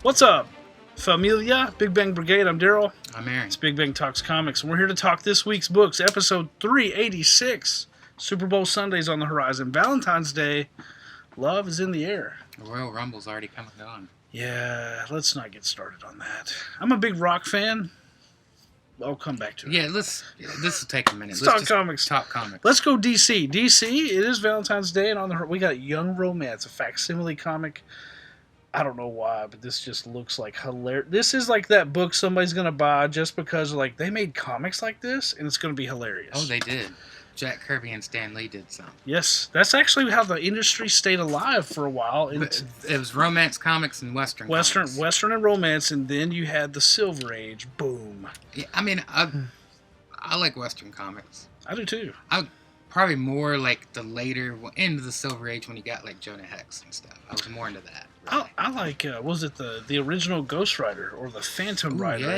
What's up, familia? Big Bang Brigade, I'm Daryl. I'm Aaron. It's Big Bang Talks Comics, and we're here to talk this week's books, episode 386. Super Bowl Sunday's on the horizon. Valentine's Day, love is in the air. The Royal Rumble's already coming on. Yeah, let's not get started on that. I'm a big rock fan. I'll come back to it. Yeah, this will take a minute. Let's talk comics. Talk comics. Let's go DC. DC, it is Valentine's Day, and we got Young Romance, a facsimile comic. I don't know why, but this just looks like hilarious. This is like that book somebody's going to buy just because like they made comics like this, and it's going to be hilarious. Oh, they did. Jack Kirby and Stan Lee did some. Yes, that's actually how the industry stayed alive for a while. It was romance comics and Western comics. Western and romance, and then you had the Silver Age. Boom. Yeah, I mean, I like Western comics. I do too. Probably more like the later end of the Silver Age when you got like Jonah Hex and stuff. I was more into that. Really. I like, was it the original Ghost Rider or the Phantom Rider?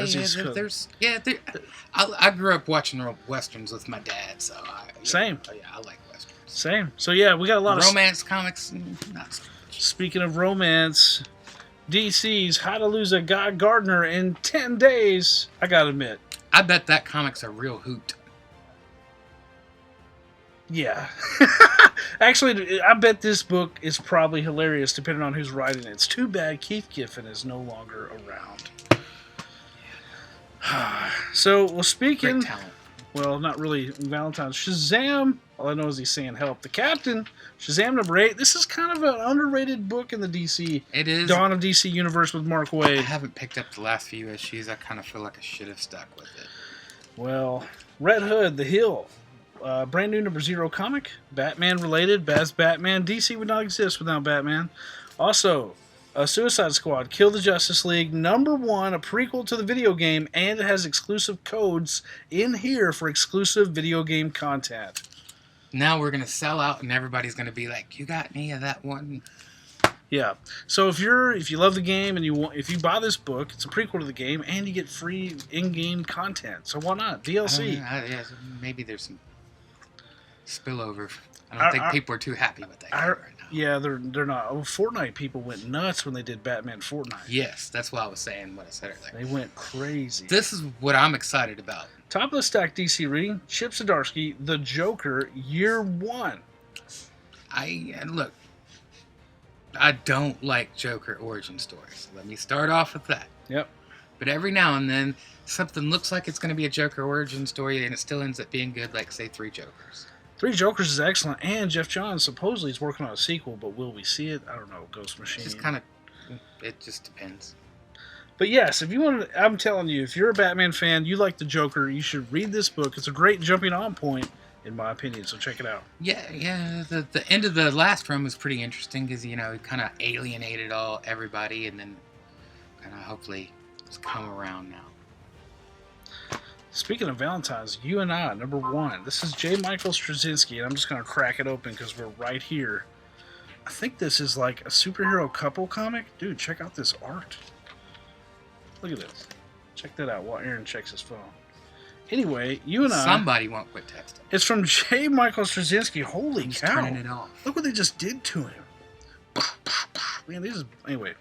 I grew up watching Westerns with my dad, so Same. I like Westerns. Same. So yeah, we got a lot of romance comics. Not so much. Speaking of romance, DC's How to Lose a Guy Gardner in 10 Days. I gotta admit. I bet that comic's a real hoot. Yeah. Actually, I bet this book is probably hilarious depending on who's writing it. It's too bad Keith Giffen is no longer around. So, well, speaking... Great talent. Well, not really Valentine's. Shazam! All I know is he's saying help. The Captain, Shazam number 8. This is kind of an underrated book in the DC... It is. Dawn of DC universe with Mark Waid. I haven't picked up the last few issues. I kind of feel like I should have stuck with it. Well, Red Hood, The Hill. Brand new number 0 comic, Batman related, Baz Batman. DC would not exist without Batman. Also, Suicide Squad, Kill the Justice League, number 1, a prequel to the video game, and it has exclusive codes in here for exclusive video game content. Now we're gonna sell out, and everybody's gonna be like, "You got any of that one?" Yeah. So if you love the game and if you buy this book, it's a prequel to the game, and you get free in-game content. So why not DLC? Maybe there's some spillover. I don't think people are too happy with that right now. Yeah, they're not. Oh, Fortnite people went nuts when they did Batman Fortnite. Yes, that's why I was saying what I said earlier. They went crazy. This is what I'm excited about. Top of the stack DC reading, Chip Zdarsky, The Joker, Year 1. Look, I don't like Joker origin stories. Let me start off with that. Yep. But every now and then, something looks like it's going to be a Joker origin story, and it still ends up being good, like, say, Three Jokers. Three Jokers is excellent, and Jeff Johns supposedly is working on a sequel, but will we see it? I don't know. Ghost Machine. It just depends. But yes, if you want to, I'm telling you, if you're a Batman fan, you like the Joker, you should read this book. It's a great jumping on point, in my opinion, so check it out. Yeah. The end of the last run was pretty interesting because, he kind of alienated everybody, and then kind of hopefully it's come around now. Speaking of Valentine's, You and I, number 1. This is J. Michael Straczynski, and I'm just going to crack it open because we're right here. I think this is like a superhero couple comic. Dude, check out this art. Look at this. Check that out while Aaron checks his phone. Anyway, You and I... Somebody won't quit texting. It's from J. Michael Straczynski. Holy He's cow. turning it off. Look what they just did to him. Man, this is... Anyway.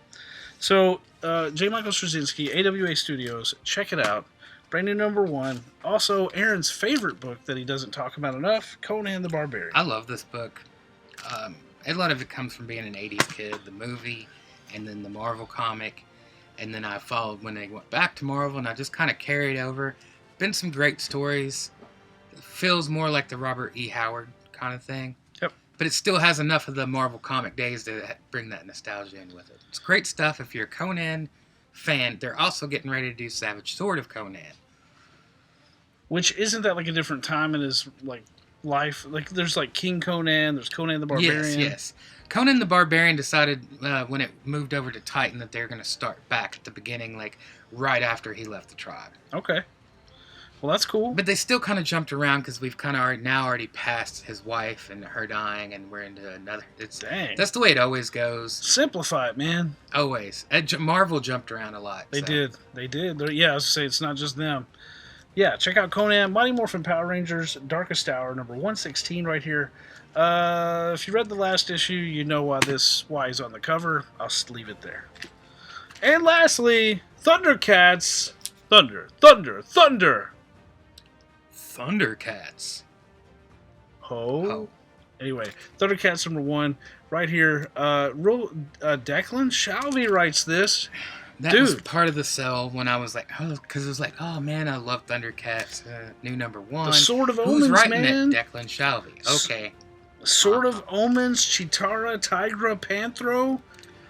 So, J. Michael Straczynski, AWA Studios. Check it out. Brand new number 1. Also, Aaron's favorite book that he doesn't talk about enough, Conan the Barbarian. I love this book. A lot of it comes from being an 80s kid, the movie, and then the Marvel comic. And then I followed when they went back to Marvel, and I just kind of carried over. Been some great stories. It feels more like the Robert E. Howard kind of thing. Yep. But it still has enough of the Marvel comic days to bring that nostalgia in with it. It's great stuff if you're a Conan fan. They're also getting ready to do Savage Sword of Conan. Which, isn't that like a different time in his life? Like, there's like King Conan, there's Conan the Barbarian. Yes. Conan the Barbarian decided when it moved over to Titan that they're going to start back at the beginning, like right after he left the tribe. Okay. Well, that's cool. But they still kind of jumped around because we've kind of already passed his wife and her dying, and we're into another. Dang. That's the way it always goes. Simplify it, man. Always. Marvel jumped around a lot. They did. Yeah, I was say it's not just them. Yeah, check out Conan, Mighty Morphin Power Rangers, Darkest Hour, number 116 right here. If you read the last issue, you know why he's on the cover. I'll just leave it there. And lastly, Thundercats. Thunder, thunder, thunder. Thundercats. Ho. Anyway, Thundercats number 1, right here. Declan Shalvey writes this. That was part of the sell when I was like, oh, because it was like, oh man, I love Thundercats. New number 1. The Sword of Who's Omens, writing man? it? Declan Shalvey. Okay. Sword of Omens, Chitara, Tigra, Panthro.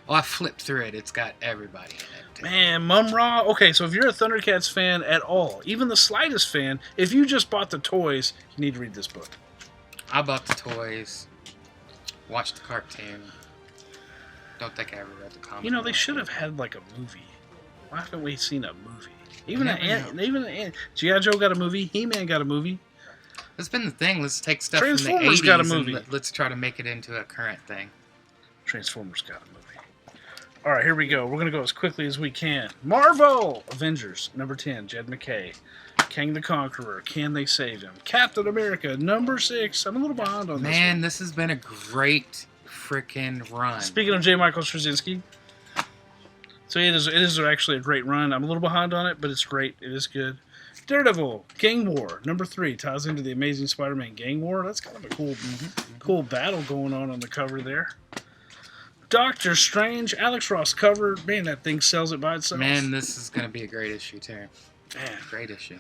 Oh, I flipped through it. It's got everybody in it. Man, Mum-Ra. Okay, so if you're a Thundercats fan at all, even the slightest fan, if you just bought the toys, you need to read this book. I bought the toys, watched the cartoon. Don't think I ever read the comic. You know, they should have had like a movie. Why haven't we seen a movie? Even G.I. Joe got a movie. He-Man got a movie. That's been the thing. Let's take stuff from the Transformers 80s got a movie. and let's try to make it into a current thing. Transformers got a movie. All right, here we go. We're going to go as quickly as we can. Marvel Avengers, number 10, Jed McKay. King the Conqueror, Can They Save Him? Captain America, number 6. I'm a little behind on this Man, one. this has been a great freaking run. Speaking of J. Michael Straczynski, so it is actually a great run. I'm a little behind on it, but it's great. It is good. Daredevil, Gang War, number 3, ties into the Amazing Spider-Man Gang War. That's kind of a cool battle going on the cover there. Doctor Strange, Alex Ross cover. Man, that thing sells it by itself. Man, this is going to be a great issue, too. Man. Great issue.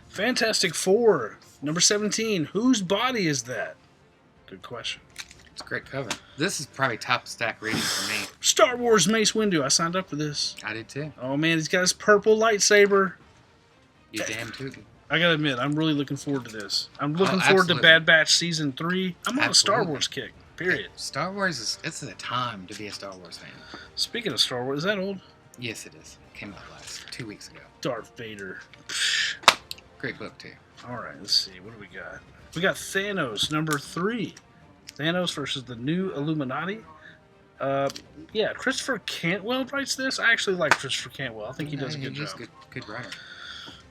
Fantastic Four, number 17. Whose body is that? Good question. It's a great cover. This is probably top stack reading for me. Star Wars Mace Windu. I signed up for this. I did, too. Oh, man, he's got his purple lightsaber. You damn tootin'. I gotta admit, I'm really looking forward to this. I'm looking forward to absolutely. Bad Batch Season 3. I'm on a Star Absolutely. Wars kick, period. Star Wars it's a time to be a Star Wars fan. Speaking of Star Wars, is that old? Yes, it is. Came out 2 weeks ago. Darth Vader. Psh. Great book, too. All right, let's see. What do we got? We got Thanos, number 3. Thanos versus the New Illuminati. Yeah, Christopher Cantwell writes this. I actually like Christopher Cantwell. I think he does a good job. Good writer.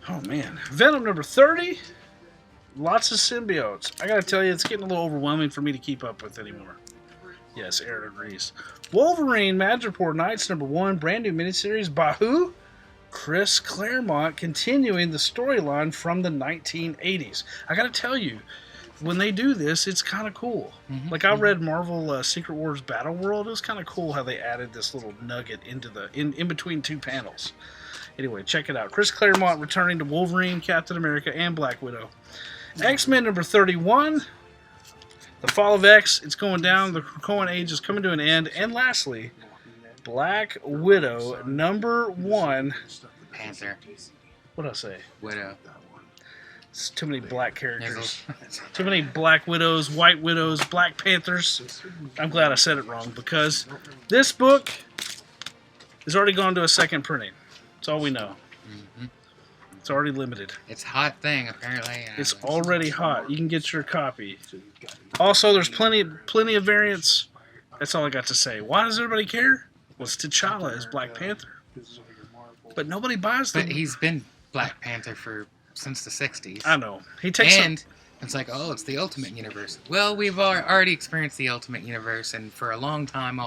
Oh, man. Venom, number 30. Lots of symbiotes. I gotta tell you, it's getting a little overwhelming for me to keep up with anymore. Yes, Aaron agrees. Wolverine, Madripoor Knights, number 1. Brand new miniseries by who? Chris Claremont, continuing the storyline from the 1980s. I gotta tell you, when they do this, it's kind of cool. Like, I read Marvel Secret Wars Battle World. It was kind of cool how they added this little nugget into in between 2 panels. Anyway, check it out. Chris Claremont returning to Wolverine, Captain America, and Black Widow. X-Men number 31. The Fall of X. It's going down. The Krakoan Age is coming to an end. And lastly, Black Widow number 1. Panther. What did I say? Widow. It's too many black characters. Too many Black Widows, White Widows, Black Panthers. I'm glad I said it wrong because this book has already gone to a second printing. That's all we know. It's already limited. It's a hot thing, apparently. It's already hot. You can get your copy. Also, there's plenty of variants. That's all I got to say. Why does everybody care? Well, it's T'Challa as Black Panther. But nobody buys them. But he's been Black Panther since the 60s. I know. He takes And it's like, oh, it's the Ultimate Universe. Well, we've already experienced the Ultimate Universe, and for a long time,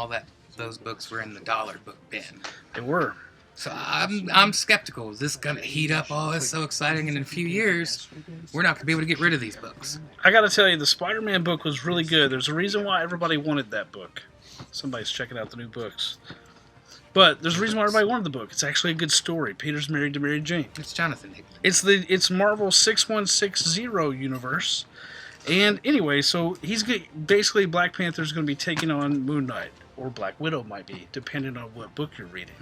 those books were in the dollar book bin. They were. So I'm skeptical. Is this gonna heat up? Oh, it's so exciting! And in a few years, we're not gonna be able to get rid of these books. I gotta tell you, the Spider-Man book was really good. There's a reason why everybody wanted that book. Somebody's checking out the new books. But there's a reason why everybody wanted the book. It's actually a good story. Peter's married to Mary Jane. It's Jonathan Hickman. It's Marvel 6160 universe. And anyway, so basically Black Panther's going to be taking on Moon Knight. Or Black Widow might be, depending on what book you're reading.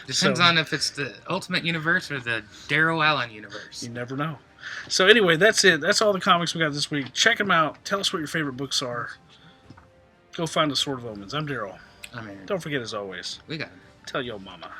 Depends on if it's the Ultimate Universe or the Daryl Allen Universe. You never know. So anyway, that's it. That's all the comics we got this week. Check them out. Tell us what your favorite books are. Go find the Sword of Omens. I'm Daryl. I'm Aaron. Don't forget, as always, We got him. tell your mama.